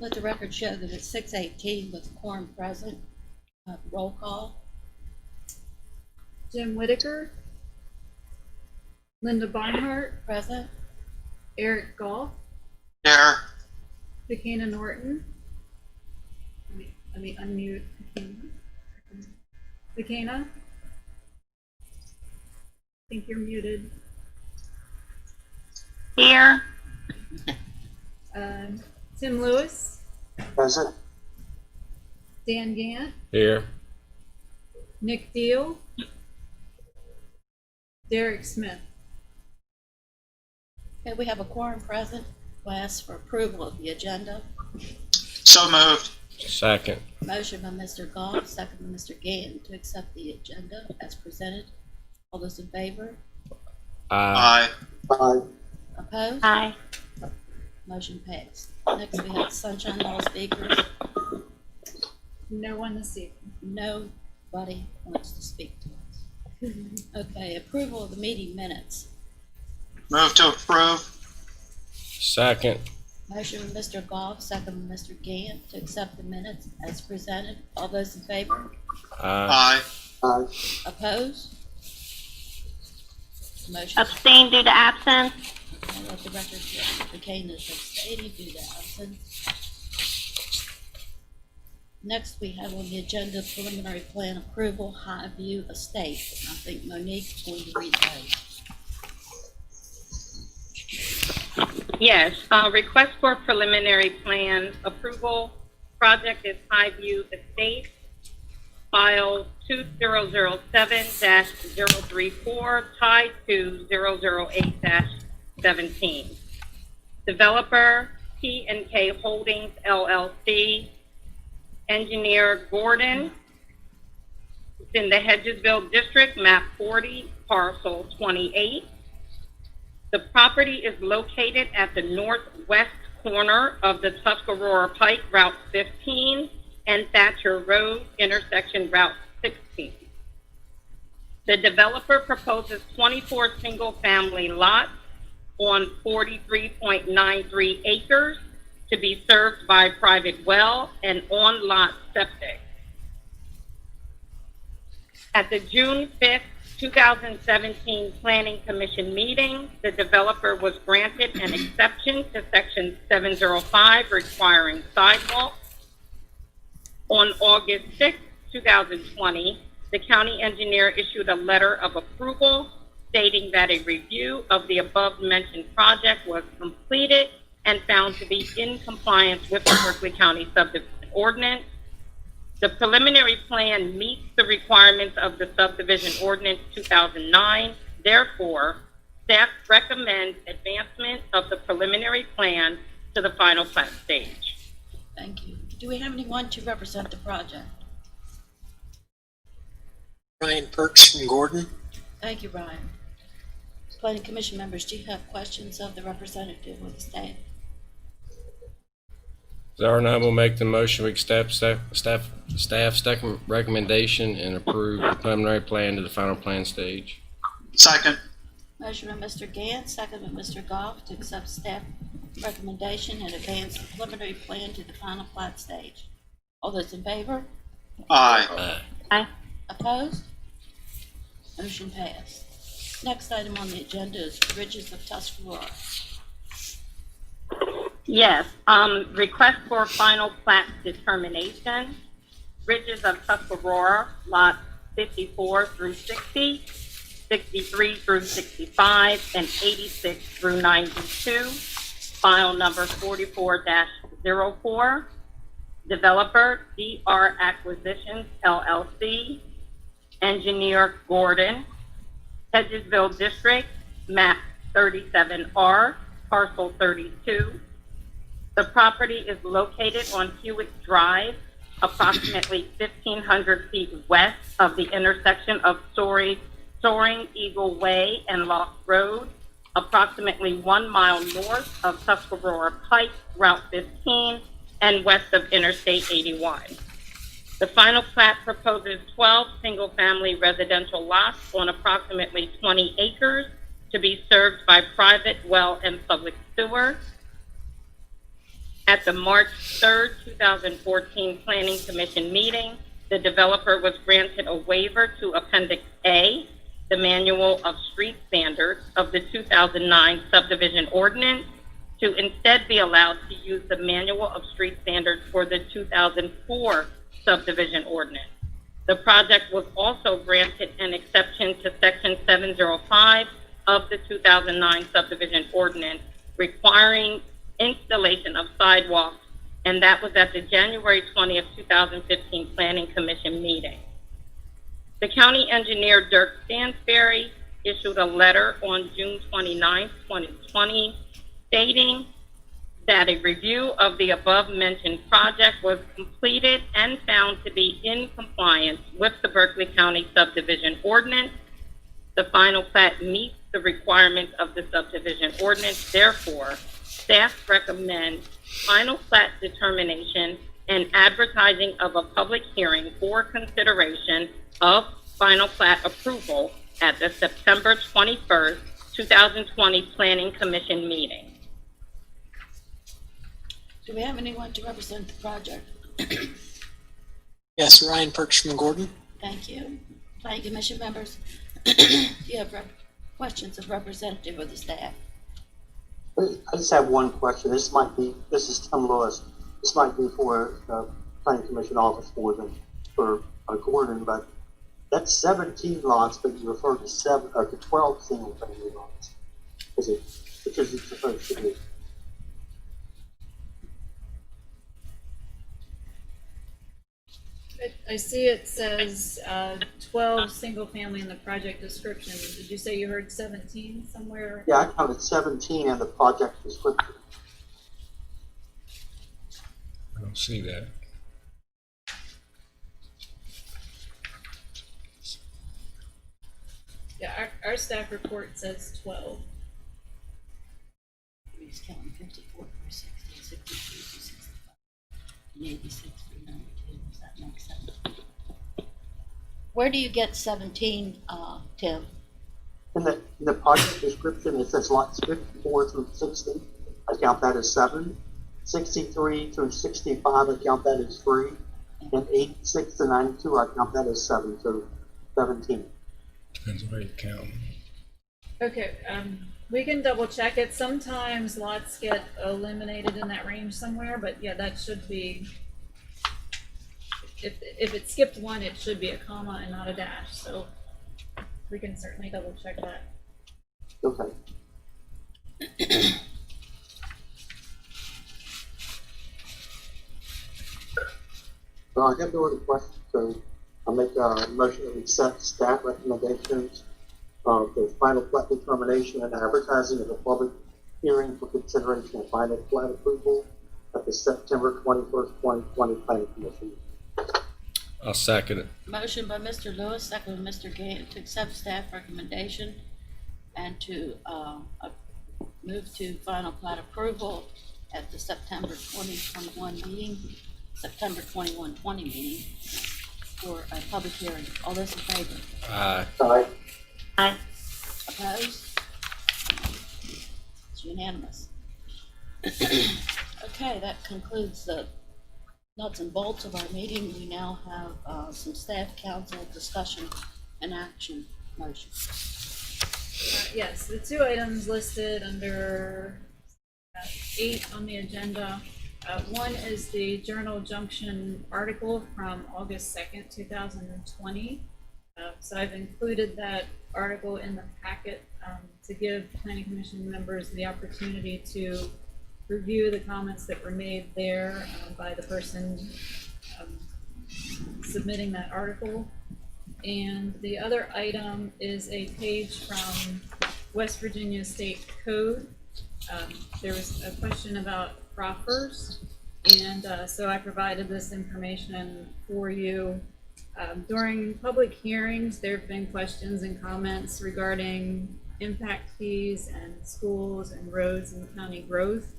Let the record show that it's 6:18 with quorum present. Roll call. Jim Whitaker, Linda Barnhart, Present. Eric Goff, Here. Bekena Norton. Let me unmute Bekena. I think you're muted. Here. Tim Lewis, Present. Dan Gant, Here. Nick Deal, Derek Smith. Okay, we have a quorum present. We'll ask for approval of the agenda. So moved. Second. Motion by Mr. Goff, second by Mr. Gann to accept the agenda as presented. All those in favor? Aye. Aye. Opposed? Aye. Motion passed. Next we have Sunshine Law speakers. No one this evening. Nobody wants to speak to us. Okay, approval of the meeting minutes. Move to approve. Second. Motion by Mr. Goff, second by Mr. Gann to accept the minutes as presented. All those in favor? Aye. Aye. Opposed? Motion. Abstain due to absence. I'll let the record show the Kane is abstaining due to absence. Next, we have on the agenda preliminary plan approval, Highview Estate. I think Monique's going to read those. Yes, request for preliminary plan approval. Project is Highview Estates, file 2007-034, tied to 008-17. Developer, P&K Holdings, LLC. Engineer Gordon. It's in the Hedgesville District, map 40, parcel 28. The property is located at the northwest corner of the Tuscarora Pike, Route 15, and Thatcher Road, intersection Route 16. The developer proposes 24 single-family lots on 43.93 acres to be served by private well and on-lot septic. At the June 5th, 2017 Planning Commission meeting, the developer was granted an exception to Section 705 requiring sidewalks. On August 6, 2020, the county engineer issued a letter of approval stating that a review of the above-mentioned project was completed and found to be in compliance with the Berkeley County subdivision ordinance. The preliminary plan meets the requirements of the subdivision ordinance 2009. Therefore, staff recommends advancement of the preliminary plan to the final plat stage. Thank you. Do we have anyone to represent the project? Ryan Perks from Gordon. Thank you, Brian. Planning Commission members, do you have questions of the representative of the staff? There are none, we'll make the motion. We accept staff's recommendation and approve the preliminary plan to the final plan stage. Second. Motion by Mr. Gant, second by Mr. Goff to accept staff recommendation and advance the preliminary plan to the final plat stage. All those in favor? Aye. Aye. Opposed? Motion passed. Next item on the agenda is Bridges of Tuscarora. Yes, request for final plat determination. Bridges of Tuscarora, lots 54 through 60, 63 through 65, and 86 through 92. File number 44-04. Developer, DR Acquisitions, LLC. Engineer Gordon. Hedgesville District, map 37R, parcel 32. The property is located on Hewitt Drive, approximately 1,500 feet west of the intersection of Soaring Eagle Way and Lost Road, approximately 1 mile north of Tuscarora Pike, Route 15, and west of Interstate 81. The final plat proposes 12 single-family residential lots on approximately 20 acres to be served by private well and public sewer. At the March 3rd, 2014 Planning Commission meeting, the developer was granted a waiver to Appendix A, the Manual of Street Standards of the 2009 subdivision ordinance, to instead be allowed to use the Manual of Street Standards for the 2004 subdivision ordinance. The project was also granted an exception to Section 705 of the 2009 subdivision ordinance requiring installation of sidewalks, and that was at the January 20th, 2015 Planning Commission meeting. The county engineer, Dirk Stansberry, issued a letter on June 29th, 2020, stating that a review of the above-mentioned project was completed and found to be in compliance with the Berkeley County subdivision ordinance. The final plat meets the requirements of the subdivision ordinance. Therefore, staff recommends final plat determination and advertising of a public hearing for consideration of final plat approval at the September 21st, 2020 Planning Commission meeting. Do we have anyone to represent the project? Yes, Ryan Perks from Gordon. Thank you. Planning Commission members, do you have questions of representative of the staff? I just have one question. This is Tim Lewis. This might be for the Planning Commission office more than for Gordon, but that's 17 lots, but you refer to 12 single family lots. Is it, which is it supposed to be? I see it says 12 single family in the project description. Did you say you heard 17 somewhere? Yeah, I counted 17 in the project description. I don't see that. Yeah, our staff report says 12. He's counting 54 through 60, 63 through 65, and 86 through 92. Does that make sense? Where do you get 17, Tim? In the project description, it says lots 54 through 60. I count that as 7. 63 through 65, I count that as 3. And 86 to 92, I count that as 7, so 17. Depends on where you count. Okay, we can double check it. Sometimes lots get eliminated in that range somewhere, but yeah, that should be, if it skipped one, it should be a comma and not a dash, so we can certainly double check that. Okay. Well, I have no other questions, so I'll make a motion to accept staff recommendations for final plat determination and advertising of a public hearing for consideration of final plat approval at the September 21st, 2020 Planning Commission. I'll second it. Motion by Mr. Lewis, second by Mr. Gant to accept staff recommendation and to move to final plat approval at the September 2021 meeting, September 21-20 meeting for a public hearing. All those in favor? Aye. Aye. Aye. Opposed? It's unanimous. Okay, that concludes the nuts and bolts of our meeting. We now have some staff council discussion and action motion. Yes, the two items listed under 8 on the agenda. One is the Journal Junction article from August 2nd, 2020. So I've included that article in the packet to give Planning Commission members the opportunity to review the comments that were made there by the person submitting that article. And the other item is a page from West Virginia State Code. There was a question about proffers, and so I provided this information for you. During public hearings, there have been questions and comments regarding impact fees and schools and roads and county growth.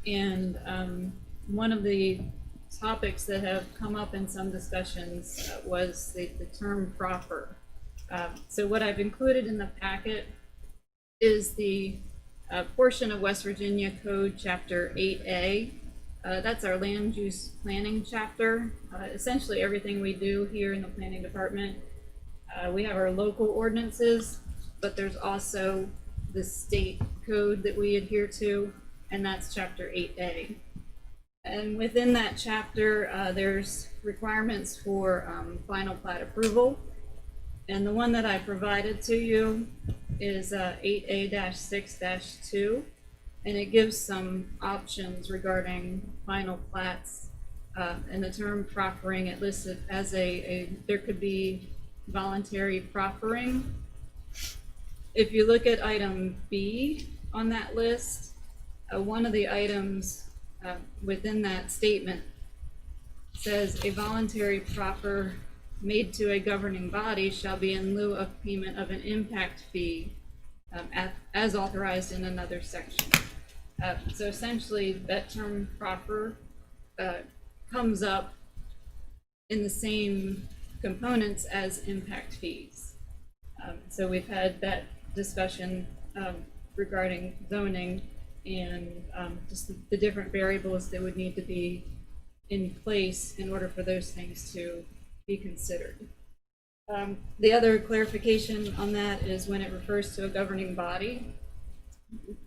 And one of the topics that have come up in some discussions was the term proffer. So what I've included in the packet is the portion of West Virginia Code Chapter 8A That's our land use planning chapter. Essentially everything we do here in the planning department. We have our local ordinances, but there's also the state code that we adhere to, and that's chapter 8A. And within that chapter, there's requirements for final plat approval. And the one that I provided to you is 8A-6-2, and it gives some options regarding final plats. And the term proffering, it lists it as there could be voluntary proffering. If you look at item B on that list, one of the items within that statement says a voluntary proffer made to a governing body shall be in lieu of payment of an impact fee as authorized in another section. So essentially that term proffer comes up in the same components as impact fees. So we've had that discussion regarding zoning and just the different variables that would need to be in place in order for those things to be considered. The other clarification on that is when it refers to a governing body.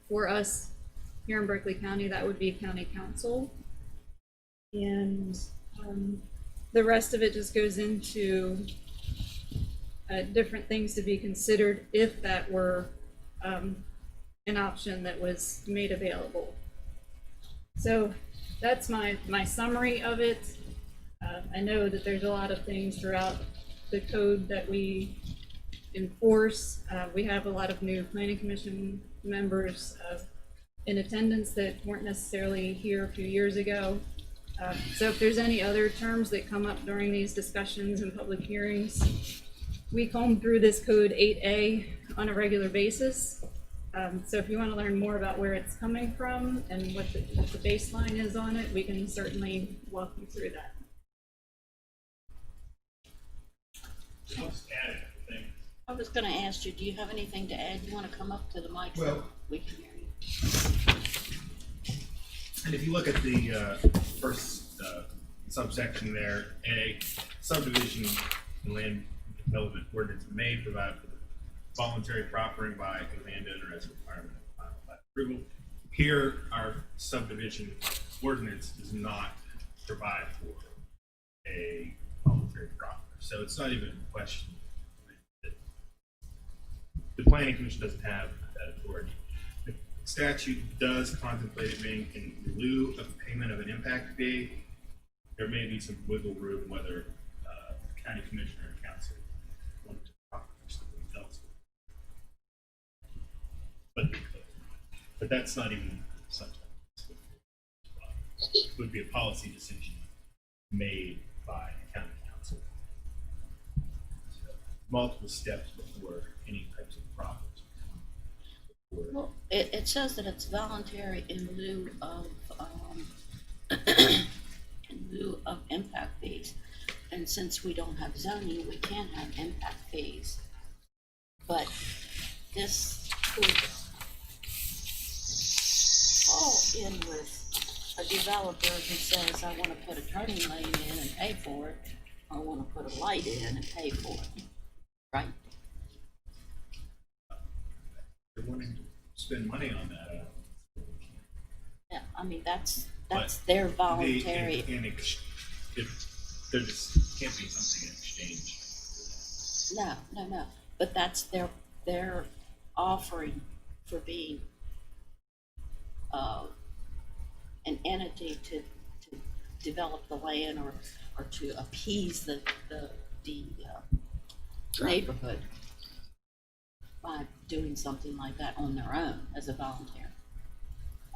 For us here in Berkeley County, that would be county council. And the rest of it just goes into different things to be considered if that were an option that was made available. So that's my summary of it. I know that there's a lot of things throughout the code that we enforce. We have a lot of new planning commission members in attendance that weren't necessarily here a few years ago. So if there's any other terms that come up during these discussions and public hearings, we comb through this code 8A on a regular basis. So if you want to learn more about where it's coming from and what the baseline is on it, we can certainly walk you through that. I was gonna ask you, do you have anything to add? You wanna come up to the mic so Well- we can hear you? And if you look at the first subsection there, A, subdivision and land development ordinance may provide for the voluntary proffering by a landowner as a requirement of final plat approval. Here, our subdivision ordinance does not provide for a voluntary proffer, so it's not even a question. The planning commission doesn't have that authority. The statute does contemplate it being in lieu of payment of an impact fee. There may be some wiggle room whether the county commissioner and council want to proffer something else. But that's not even something. It would be a policy decision made by the county council. So, multiple steps before any types of profits. Well, it says that it's voluntary in lieu of impact fees. And since we don't have zoning, we can't have impact fees. But this could fall in with a developer who says, I want to put a turning lane in and pay for it. I want to put a light in and pay for it, right? They're wanting to spend money on that. Yeah, I mean, that's But their voluntary. There just can't be something in exchange. No, but that's their offering for being an entity to develop the land or to appease the neighborhood by doing something like that on their own as a volunteer.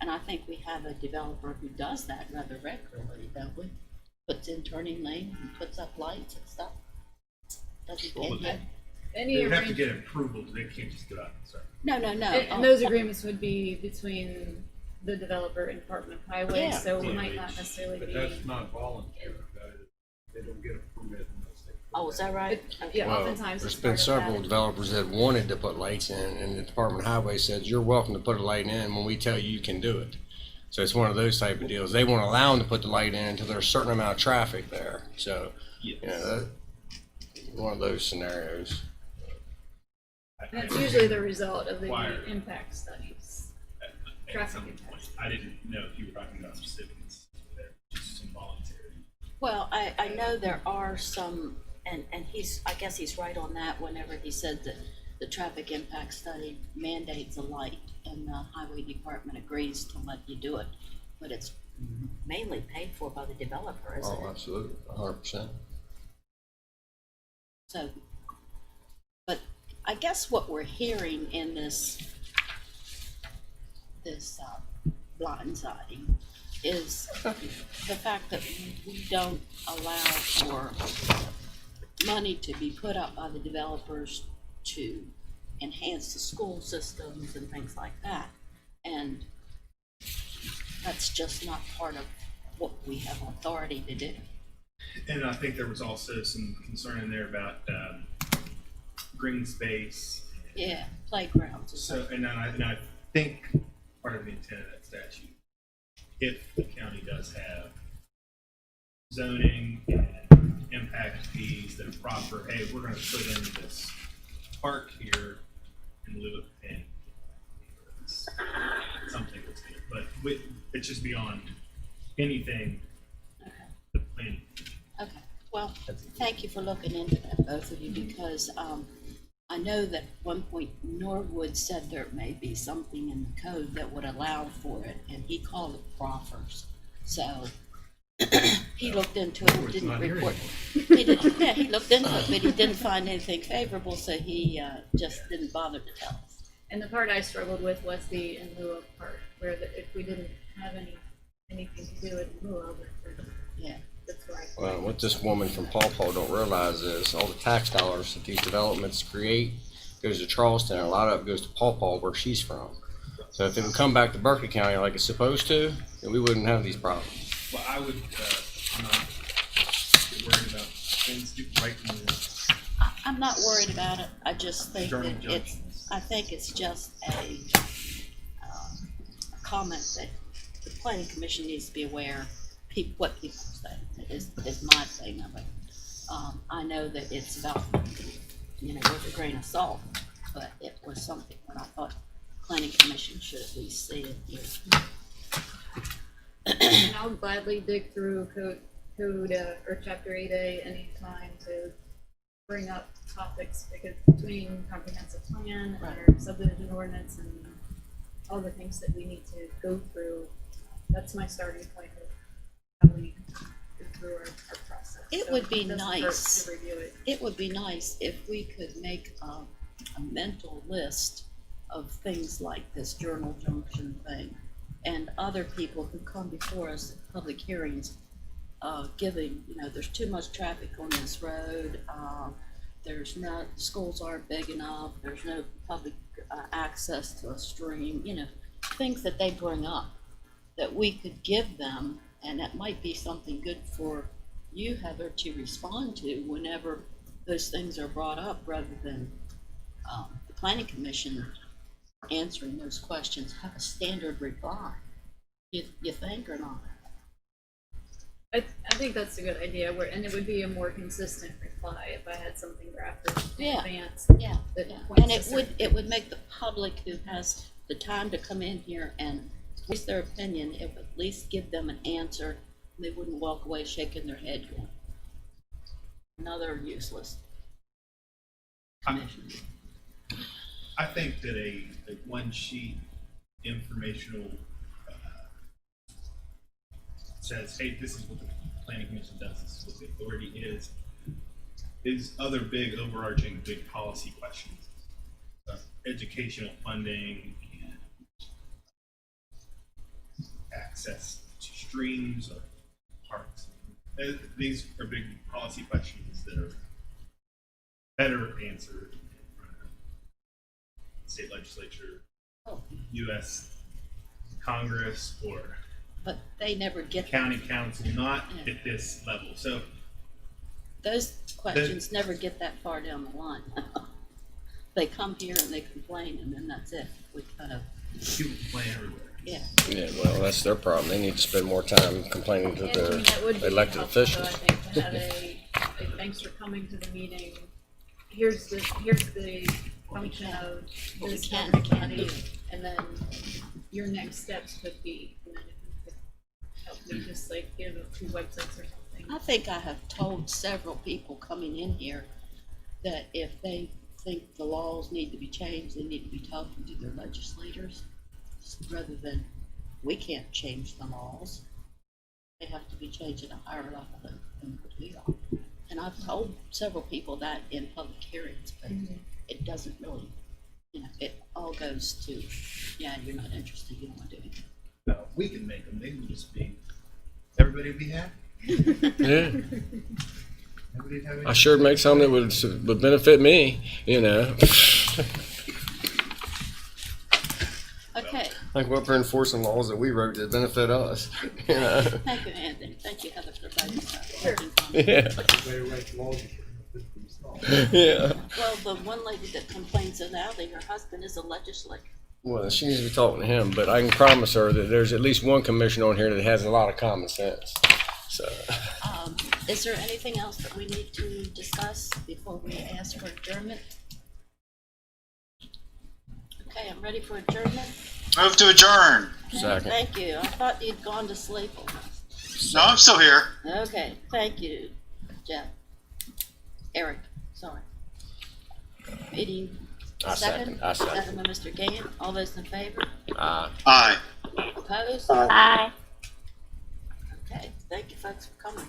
And I think we have a developer who does that rather regularly, don't we? Puts in turning lanes and puts up lights and stuff. Doesn't Well, pay that? Any They have to arrangement, get approval, they can't just go out and start. No. and those agreements would be between the developer and Department of Highway, Yeah. so we Yeah, might not necessarily But be. that's not voluntary, they don't get a permit unless they. Oh, is that right? Yeah, Well, oftentimes there's it's been part of several that. developers that wanted to put lights in, and the Department of Highway said, you're welcome to put a light in when we tell you you can do it. So it's one of those type of deals. They won't allow them to put the light in until there's a certain amount of traffic there. So, Yes. you know, one of those scenarios. And it's usually the result of the Wire. impact studies. At Traffic some impact. point. I didn't know if you were talking about specifics there, just involuntary. Well, I know there are some, and I guess he's right on that whenever he said that the traffic impact study mandates a light and the highway department agrees to let you do it. But it's mainly paid for by the developer, isn't Oh, it? absolutely, 100%. So, but I guess what we're hearing in this blindsiding is the fact that we don't allow for money to be put up by the developers to enhance the school systems and things like that. And that's just not part of what we have authority to do. And I think there was also some concern in there about green space. Yeah, playgrounds and So, stuff. and I think part of the intent of that statute, if the county does have zoning and impact fees that are proper, hey, we're gonna put in this park here in lieu of paying. It's something that's good, but it's just beyond anything Okay. the planning. Okay, well, thank you for looking into that, both of you, because I know that at one point Norwood said there may be something in the code that would allow for it, and he called it proffers. So he looked into it and didn't report. He looked into it, but he didn't find anything favorable, so he just didn't bother to tell us. And the part I struggled with was the in lieu of part, where if we didn't have anything to do it in lieu of it, Yeah. that's right. Well, what this woman from Paw Paw don't realize is all the tax dollars that these developments create goes to Charleston, and a lot of it goes to Paw Paw where she's from. So if it would come back to Berkeley County like it's supposed to, then we wouldn't have these problems. Well, I would, I'm not worried about things right in the I'm not worried about it. I just think Journal that junctions. I think it's just a comment that the planning commission needs to be aware what people say is my thing of it. I know that it's about, with a grain of salt, but it was something that I thought planning commission should at least see it here. And I'll gladly dig through code or chapter 8A anytime to bring up topics, because between comprehensive plan and our subdivision ordinance and all the things that we need to go through, that's my starting point of how we go through our process. It So would be doesn't hurt nice. to review it. It would be nice if we could make a mental list of things like this journal junction thing and other people who come before us at public hearings, giving, there's too much traffic on this road, schools aren't big enough, there's no public access to a stream, things that they bring up that we could give them, and that might be something good for you, Heather, to respond to whenever those things are brought up, rather than the planning commission answering those questions. Have a standard reply. You think or not? I think that's a good idea, and it would be a more consistent reply if I had something drafted in Yeah. advance. Yeah, that yeah. points And to it would make the public who has the time to come in here and voice their opinion, it would at least give them an answer. They wouldn't walk away shaking their head going, another useless commission. I think that a one sheet informational says, hey, this is what the planning commission does, this is what the authority is. These other big overarching big policy questions, educational funding and access to streams or parks. These are big policy questions that are better answered in front of the state legislature, Oh, U.S. Congress, or but they never get county council, not at this level. So those questions never get that far down the line. They come here and they complain, and then that's it. We kind of, people complain everywhere. Yeah. Yeah, well, that's their problem. They need to spend more time complaining to And I mean, that would the be elected helpful, officials. though, I think, to have a thanks for coming to the meeting. Here's the function of What we this can helping and can't body, do. and then your next steps could be, and then if you could help me just like give 2 websites or something. I think I have told several people coming in here that if they think the laws need to be changed, they need to be talking to their legislators rather than we can't change the laws. They have to be changed at a higher level than what we are. And I've told several people that in public hearings, but it doesn't really, it all goes to, yeah, you're not interested, you don't want to do anything. No, we can make them, they can just be, everybody be happy. Yeah, Everybody have I sure make something that would benefit me, Okay, Like we're enforcing laws that we wrote that benefit us, thank you, Anthony. Thank you, Heather, for writing that. Yeah, They write laws, you should have themselves. yeah. Well, the one lady that complains of now, her husband is a legislator. Well, she needs to be talking to him, but I can promise her that there's at least one commissioner on here that has a lot of common sense. So, Is there anything else that we need to discuss before we ask for adjournment? Okay, I'm ready for adjournment. Move to adjourn. second. Thank you. I thought you'd gone to sleep on us. No, I'm still here. Okay, thank you, Jeff. Eric, sorry. Meeting I second. second. Second by Mr. Gann. All those in favor? Aye. Opposed? Aye. Okay, thank you folks for coming.